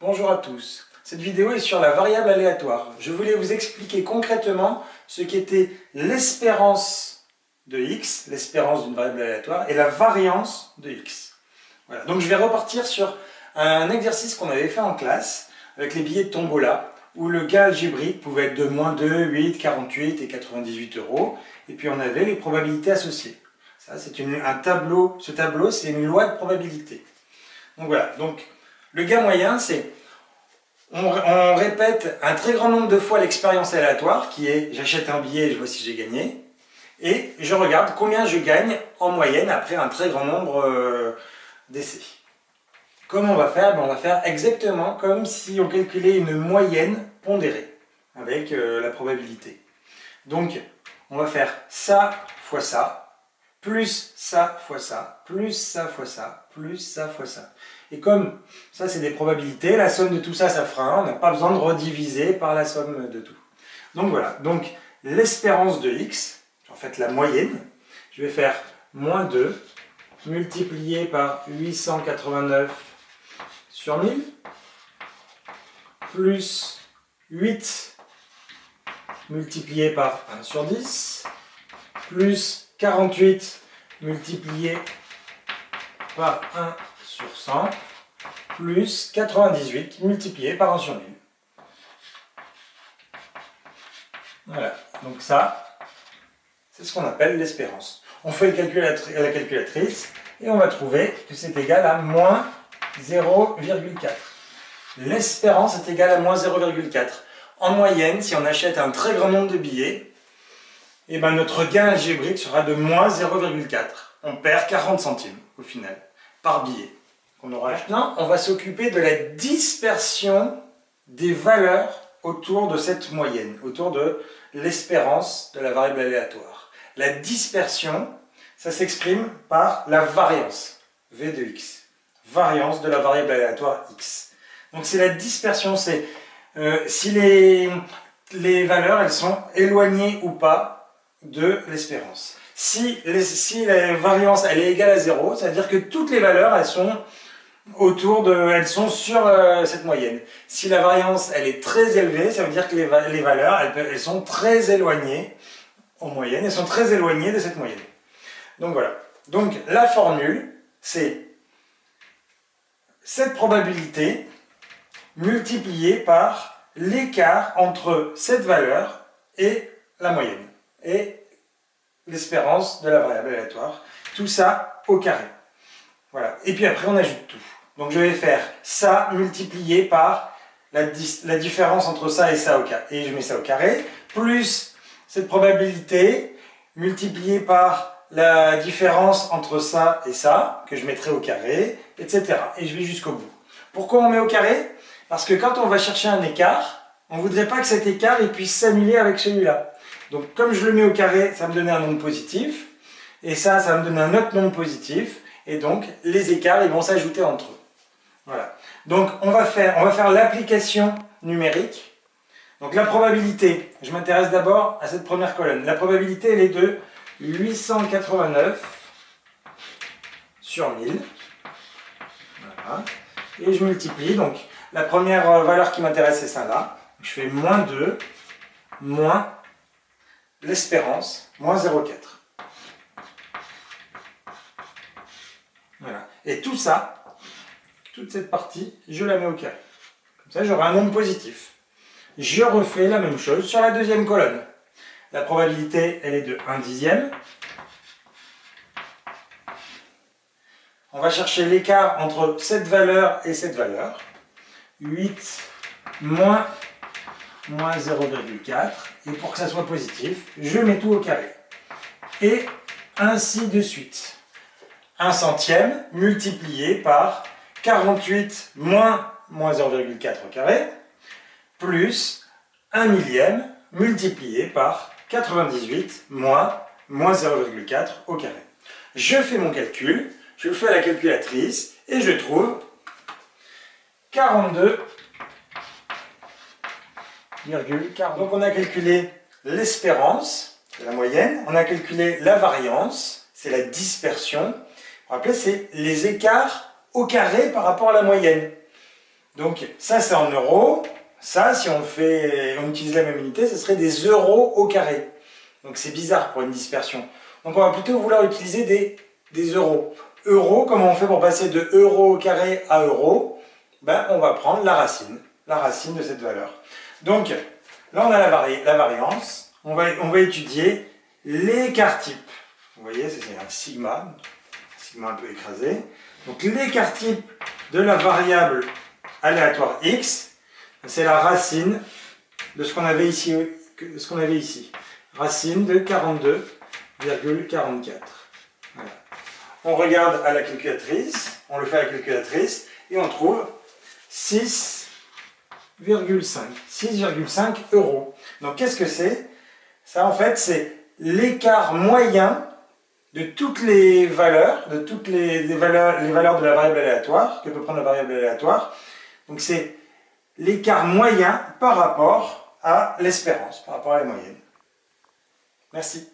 Bonjour à tous. Cette vidéo est sur la variable aléatoire. Je voulais vous expliquer concrètement ce qu'était l'espérance de x, l'espérance d'une variable aléatoire, et la variance de x. Voilà. Donc je vais repartir sur un exercice qu'on avait fait en classe avec les billets de tombola, où le gain algébrique pouvait être de -2, 8, 48 et 98 euros, et puis on avait les probabilités associées. Ça, c'est un tableau. Ce tableau, c'est une loi de probabilité. Donc voilà. Donc le gain moyen, c'est on répète un très grand nombre de fois l'expérience aléatoire, qui est j'achète un billet et je vois si j'ai gagné, et je regarde combien je gagne en moyenne après un très grand nombre d'essais. Comment on va faire? On va faire exactement comme si on calculait une moyenne pondérée avec la probabilité. Donc on va faire ça fois ça, plus ça fois ça, plus ça fois ça, plus ça fois ça. Et comme ça c'est des probabilités, la somme de tout ça, ça fera 1, on n'a pas besoin de rediviser par la somme de tout. Donc voilà, donc l'espérance de x, en fait la moyenne, je vais faire -2 multiplié par 889 sur 1000, plus 8 multiplié par 1 sur 10, plus 48 multiplié par 1 sur 100, plus 98 multiplié par 1 sur 1000. Voilà, donc ça, c'est ce qu'on appelle l'espérance. On fait le calcul à la calculatrice et on va trouver que c'est égal à -0,4. L'espérance est égale à -0,4. En moyenne, si on achète un très grand nombre de billets, et ben notre gain algébrique sera de -0,4. On perd 40 centimes au final, par billet qu'on aura acheté. Maintenant, on va s'occuper de la dispersion des valeurs autour de cette moyenne, autour de l'espérance de la variable aléatoire. La dispersion, ça s'exprime par la variance, V de x, variance de la variable aléatoire x. Donc c'est la dispersion, c'est si les valeurs elles sont éloignées ou pas de l'espérance. Si la variance elle est égale à 0, ça veut dire que toutes les valeurs elles sont elles sont sur cette moyenne. Si la variance elle est très élevée, ça veut dire que les valeurs elles sont très éloignées en moyenne, elles sont très éloignées de cette moyenne. Donc voilà. Donc la formule c'est cette probabilité multipliée par l'écart entre cette valeur et la moyenne et l'espérance de la variable aléatoire. Tout ça au carré. Voilà. Et puis après on ajoute tout. Donc je vais faire ça multiplié par la différence entre ça et ça au carré. Et je mets ça au carré, plus cette probabilité multipliée par la différence entre ça et ça, que je mettrai au carré, etc. Et je vais jusqu'au bout. Pourquoi on met au carré? Parce que quand on va chercher un écart, on ne voudrait pas que cet écart il puisse s'annuler avec celui-là. Donc comme je le mets au carré, ça me donne un nombre positif, et ça va me donner un autre nombre positif, et donc les écarts ils vont s'ajouter entre eux. Voilà. Donc on va faire l'application numérique. Donc la probabilité, je m'intéresse d'abord à cette première colonne. La probabilité elle est de 889 sur 1000. Voilà. Et je multiplie, donc la première valeur qui m'intéresse c'est ça là. Je fais -2 moins l'espérance, -0,4. Voilà. Et tout ça, toute cette partie, je la mets au carré. Comme ça, j'aurai un nombre positif. Je refais la même chose sur la deuxième colonne. La probabilité, elle est de 1/10. On va chercher l'écart entre cette valeur et cette valeur. 8 moins -0,4. Et pour que ça soit positif, je mets tout au carré. Et ainsi de suite. 1 centième multiplié par 48 moins -0,4 au carré, plus 1 millième multiplié par 98 moins -0,4 au carré. Je fais mon calcul, je le fais à la calculatrice et je trouve 42,40. Donc on a calculé l'espérance, c'est la moyenne, on a calculé la variance, c'est la dispersion. Rappelez, c'est les écarts au carré par rapport à la moyenne. Donc ça c'est en euros, ça si on utilise la même unité, ce serait des euros au carré. Donc c'est bizarre pour une dispersion. Donc on va plutôt vouloir utiliser des euros. Euros, comment on fait pour passer de euros au carré à euros? Ben, on va prendre la racine de cette valeur. Donc là on a la variance, on va étudier l'écart type. Vous voyez, c'est un sigma un peu écrasé. Donc l'écart type de la variable aléatoire x, c'est la racine de ce qu'on avait ici, racine de 42,44. Voilà. On regarde à la calculatrice, on le fait à la calculatrice, et on trouve 6,5 euros. Donc qu'est-ce que c'est? Ça en fait c'est l'écart moyen de toutes les valeurs, les valeurs de la variable aléatoire, que peut prendre la variable aléatoire. Donc c'est l'écart moyen par rapport à l'espérance, par rapport à la moyenne. Merci.